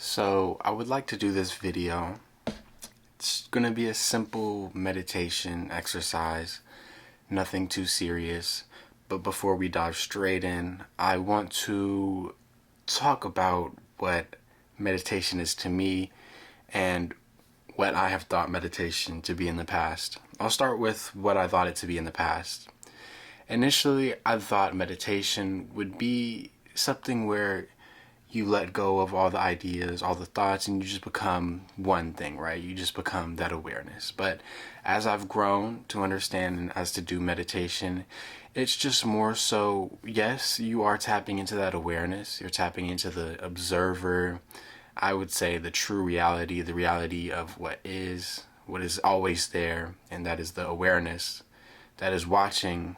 So I would like to do this video. It's gonna be a simple meditation exercise, nothing too serious. But before we dive straight in, I want to talk about what meditation is to me and what I have thought meditation to be in the past. I'll start with what I thought it to be in the past. Initially, I thought meditation would be something where you let go of all the ideas, all the thoughts, and you just become one thing, right? You just become that awareness. But as I've grown to understand and as to do meditation, it's just more so, yes, you are tapping into that awareness. You're tapping into the observer. I would say the true reality, the reality of what is always there, and that is the awareness that is watching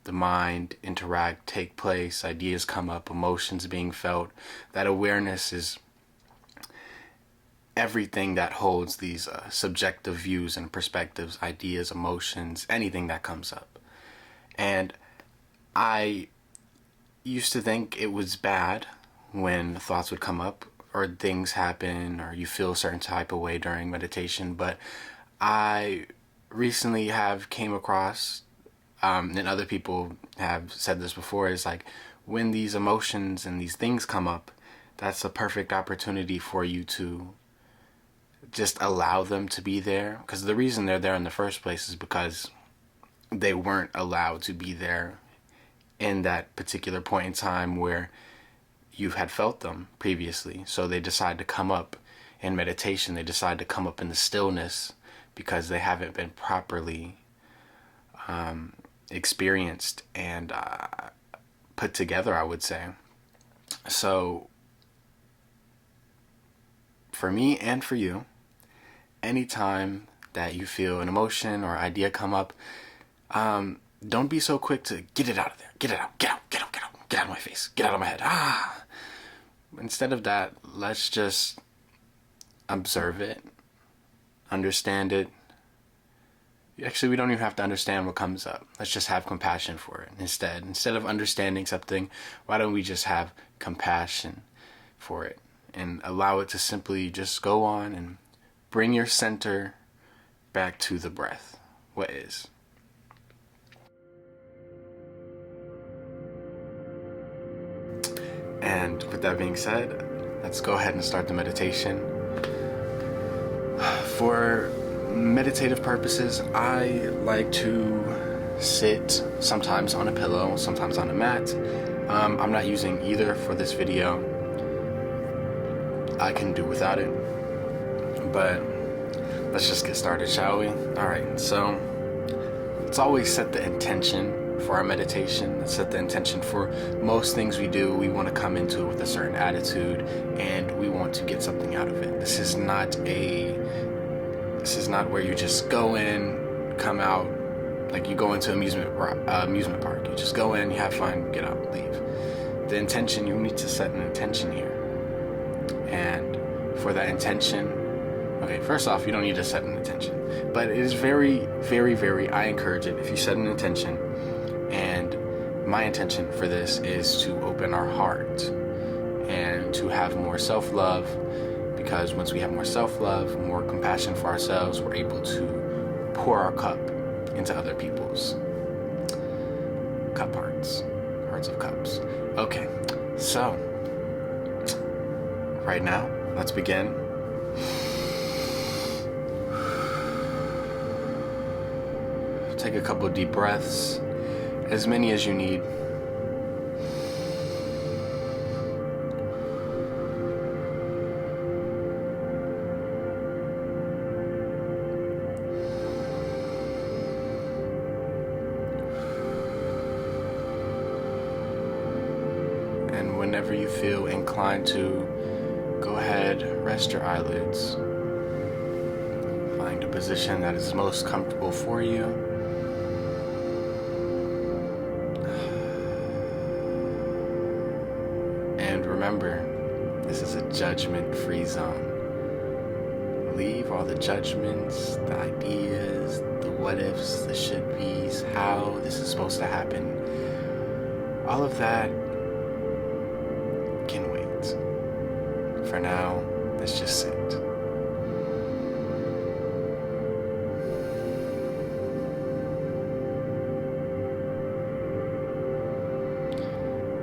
the mind interact, take place, ideas come up, emotions being felt. That awareness is everything that holds these subjective views and perspectives, ideas, emotions, anything that comes up. And I used to think it was bad when thoughts would come up or things happen or you feel a certain type of way during meditation, but I recently have came across and other people have said this before, is like when these emotions and these things come up, that's a perfect opportunity for you to just allow them to be there. Because the reason they're there in the first place is because they weren't allowed to be there in that particular point in time where you had felt them previously. So they decide to come up in meditation. They decide to come up in the stillness because they haven't been properly experienced and put together, I would say. So for me and for you, anytime that you feel an emotion or idea come up, don't be so quick to get it out of there. Get it out. Get out. Get out. Get out. Get out of my face. Get out of my head. Instead of that, let's just observe it, understand it. Actually, we don't even have to understand what comes up. Let's just have compassion for it instead. Instead of understanding something, why don't we just have compassion for it and allow it to simply just go on and bring your center back to the breath, what is. And with that being said, let's go ahead and start the meditation. For meditative purposes, I like to sit sometimes on a pillow, sometimes on a mat. I'm not using either for this video. I can do without it, but let's just get started, shall we? Alright, so let's always set the intention for our meditation. Let's set the intention for most things we do. We want to come into it with a certain attitude and we want to get something out of it. This is not where you just go in, come out, like you go into amusement park. You just go in, you have fun, get out, leave. The intention, you need to set an intention here. And for that intention, okay, first off, you don't need to set an intention. But it is very, very, very, I encourage it if you set an intention. And my intention for this is to open our heart and to have more self-love. Because once we have more self-love, more compassion for ourselves, we're able to pour our cup into other people's cup hearts of cups. Okay, so right now, let's begin. Take a couple of deep breaths, as many as you need. And whenever you feel inclined to, go ahead, rest your eyelids. Find a position that is most comfortable for you. And remember, this is a judgment-free zone. Leave all the judgments, the ideas, the what-ifs, the should-bes, how this is supposed to happen. All of that can wait. For now,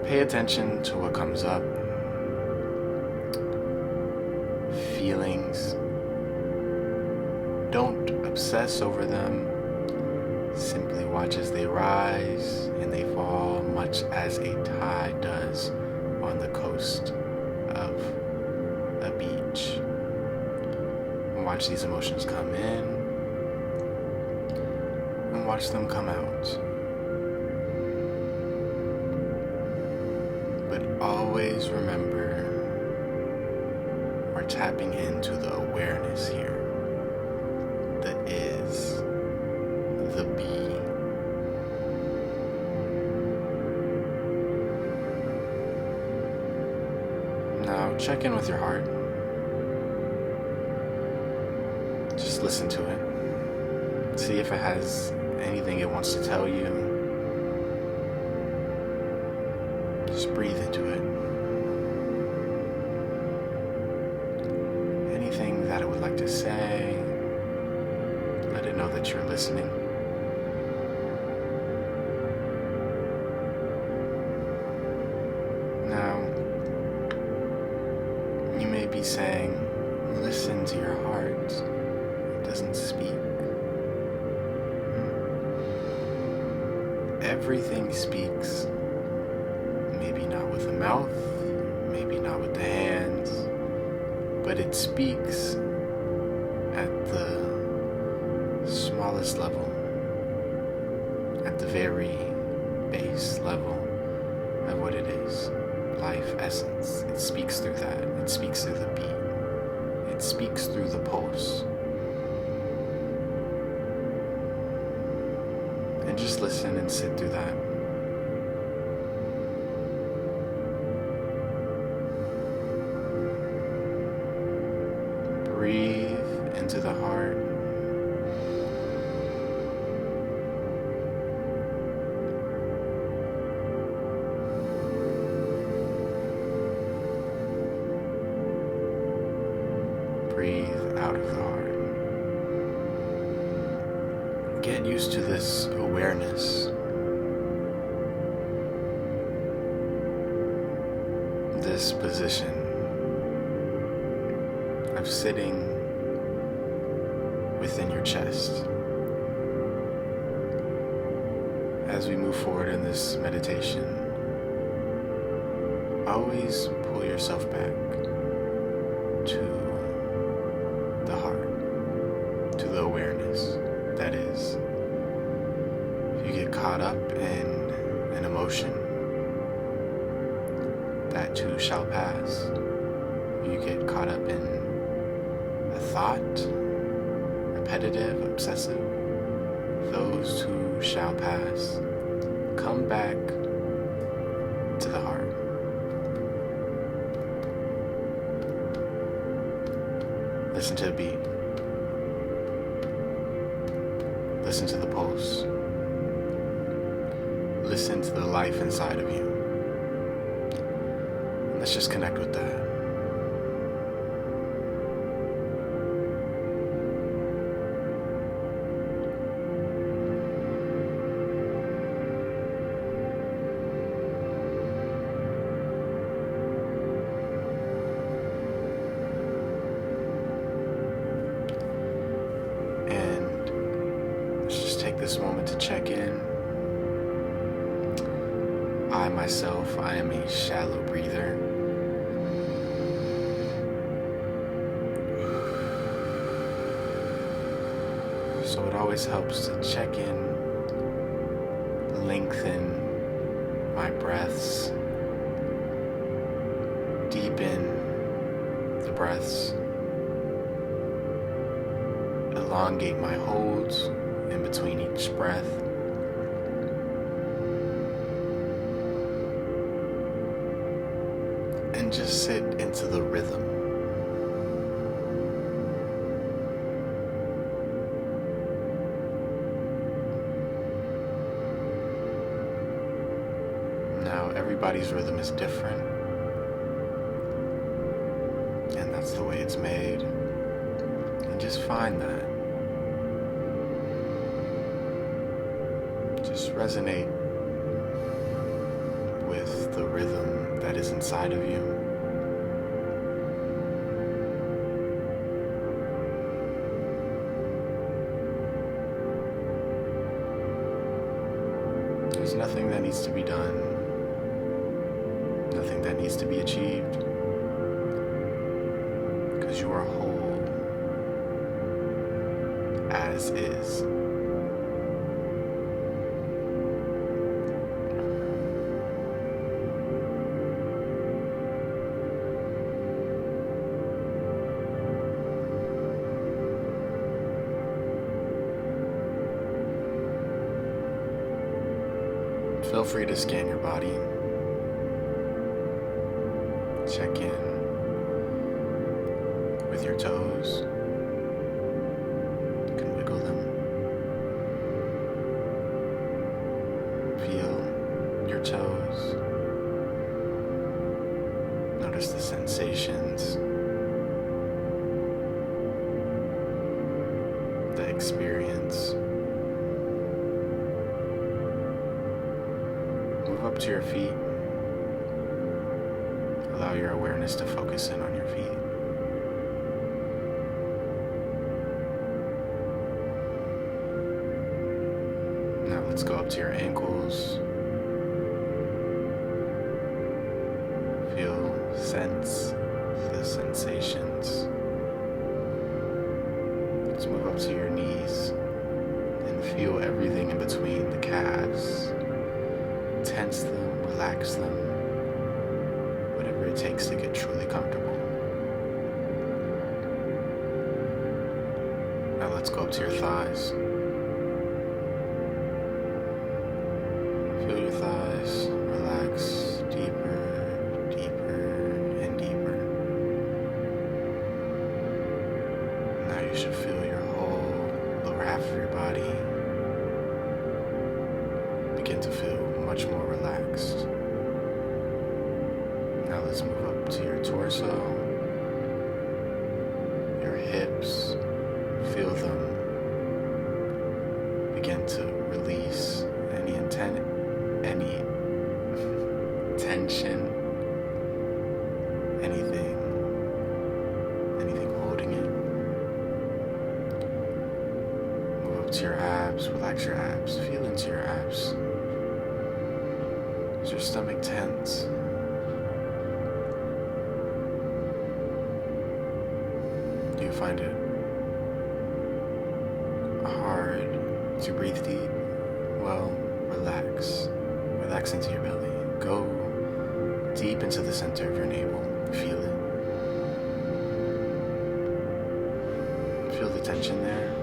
Pay attention to what comes up. Feelings. Don't obsess over them. Simply watch as they rise and they fall, much as a tide does on the coast of a beach. And watch these emotions come in and watch them come out. But always remember, we're tapping into the awareness here. The is, the be. Now check in with your heart. Just listen to it. See if it has anything it wants to tell you. Just breathe into it. Anything that it would like to say, let it know that you're listening. Now, you may be saying, listen to your heart. It doesn't speak. Everything speaks. Maybe not with the mouth, maybe not with the hands, but it speaks at the smallest level, at the very base level of what it is, life essence. It speaks through that. It speaks through the beat. It speaks through the pulse. And just listen and sit through that. Breathe into the heart. Breathe out of the heart. Get used to this awareness. This position of sitting within your chest. As we move forward in this meditation, always pull yourself back to the heart, to the awareness that is. If you get caught up in an emotion, that too shall pass. If you get caught up in a thought, repetitive, obsessive, those too shall pass. Come back to the heart. Listen to the beat. Listen to the pulse. Listen to the life inside of you. Let's just connect with that. This moment to check in. I myself, I am a shallow breather. So it always helps to check in, lengthen my breaths, deepen the breaths, elongate my holds in between each breath. And just sit into the rhythm. Now, everybody's rhythm is different, and that's the way it's made. And just find that. Just resonate with the rhythm. is inside of you. There's nothing that needs to be done, nothing that needs to be achieved, because you are whole as is. Feel free to scan your body. Check in with your toes. You can wiggle them. Feel your toes. Notice the sensations, the experience. Move up to your feet. Allow your awareness to focus in on your feet. Now let's go up to your ankles. Sense the sensations. Let's move up to your knees and feel everything in between the calves. Tense them, relax them, whatever it takes to get truly comfortable. Now let's go up to your thighs. Feel your thighs relax deeper. You should feel your whole lower half of your body begin to feel much more relaxed. Now let's move up to your torso, your hips. Feel them begin to release any tension, anything holding it. To your abs, relax your abs, feel into your abs. Is your stomach tense? Do you find it hard to breathe deep? Well, relax. Relax into your belly. Go deep into the center of your navel. Feel it. Feel the tension there.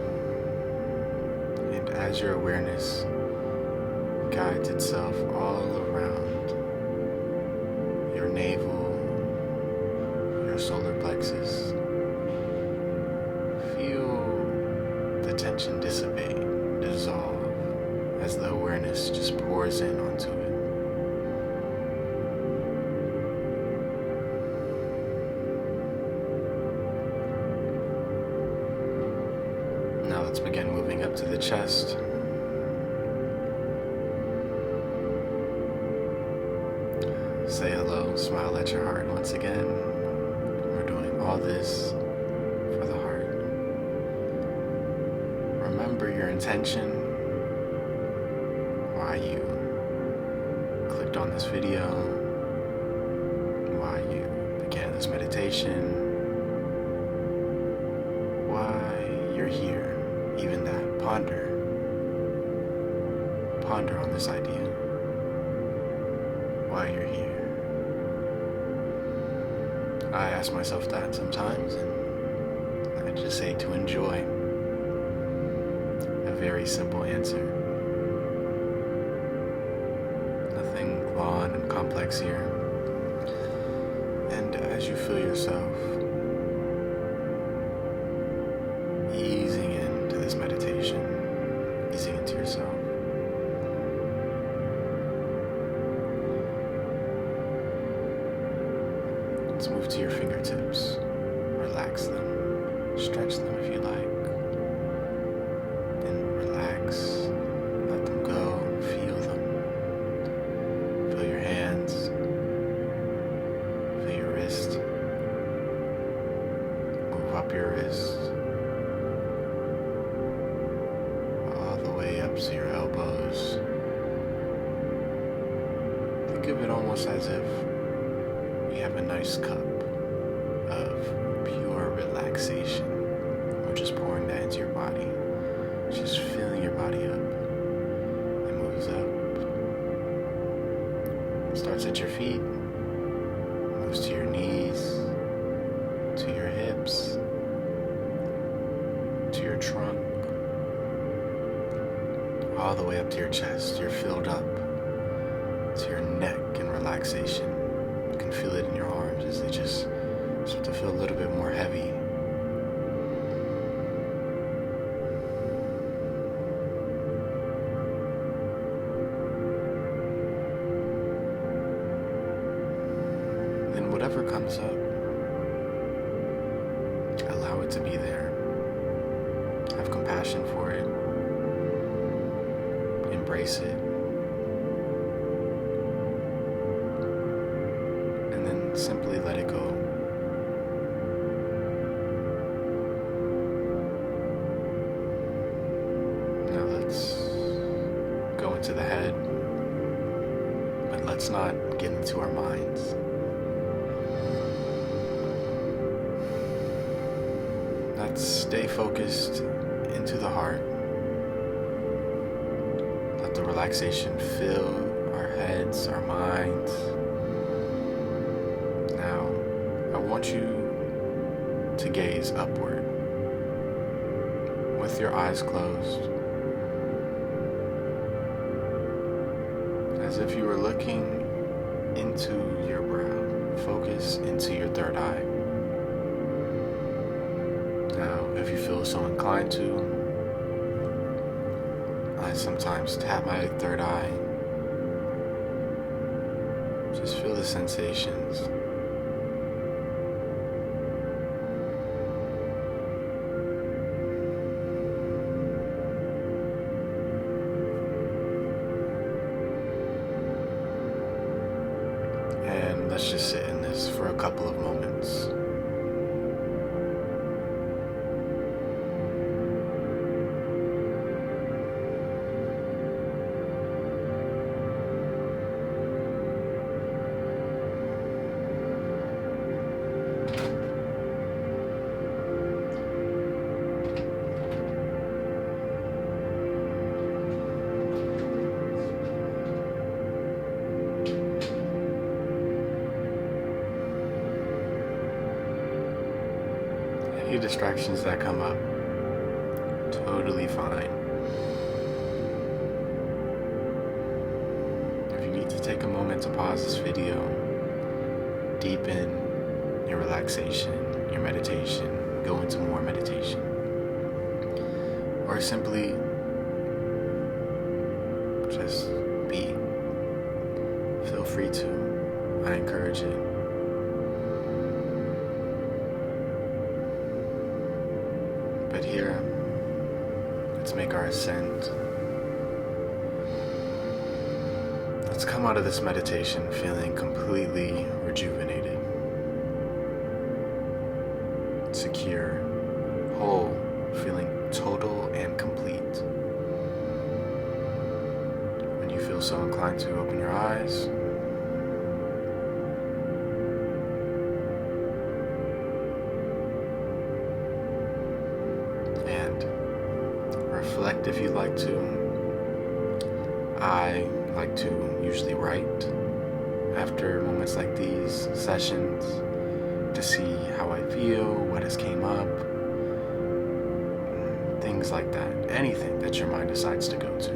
As your awareness guides itself all around your navel, your solar plexus, feel the tension dissipate, dissolve, as the awareness just pours in onto it. Now let's begin moving up to the chest. Say hello, smile at your heart once again. We're doing all this for the heart. Remember your intention, why you clicked on this video, why you began this meditation, why you're here. Even that, ponder on this idea, why you're here. I ask myself that sometimes, and I just say to enjoy. A very simple answer. Nothing long and complex here. And as you feel yourself easing into this meditation, easing into yourself, let's move to your fingertips. Relax them. Stretch them if you like. Then relax. Let them go. Feel them. Feel your hands. have a nice cup of pure relaxation. We're just pouring that into your body, just filling your body up. It moves up, starts at your feet, moves to your knees, to your hips, to your trunk, all the way up to your chest. You're filled up to your neck in relaxation. You can feel it in your arms as they just start to feel a little bit more heavy. Then whatever comes up, allow it to be there. Have compassion for it. Embrace it. And then simply let it go. Now let's go into the head, but let's not get into our minds. Let's stay focused into the heart. Let the relaxation fill our heads, our minds. Now, I want you to gaze upward with your eyes closed, as if you were looking into your brow. Focus into your third eye. Now, if you feel so inclined to, I sometimes tap my third eye. Just feel the sensations. And let's just sit in this for a couple of moments. Any distractions that come up, totally fine. If you need to take a moment to pause this video, deepen your relaxation, your meditation, go into more meditation, or simply just be, feel free to. I encourage it. But here, let's make our ascent. Let's come out of this meditation feeling completely rejuvenated, secure, whole, feeling total and complete. When you feel so inclined to, open your eyes. Reflect if you'd like to. I like to usually write after moments like these sessions to see how I feel, what has came up, things like that. Anything that your mind decides to go to.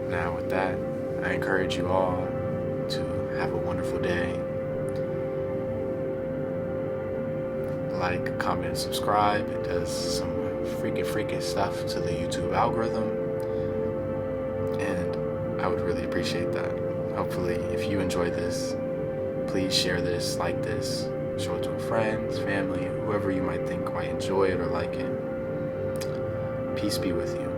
Now with that, I encourage you all to have a wonderful day. Like, comment, subscribe. It does some freaky stuff to the YouTube algorithm, and I would really appreciate that. Hopefully, if you enjoyed this, please share this, like this, show it to a friend, family, whoever you might think might enjoy it or like it. Peace be with you.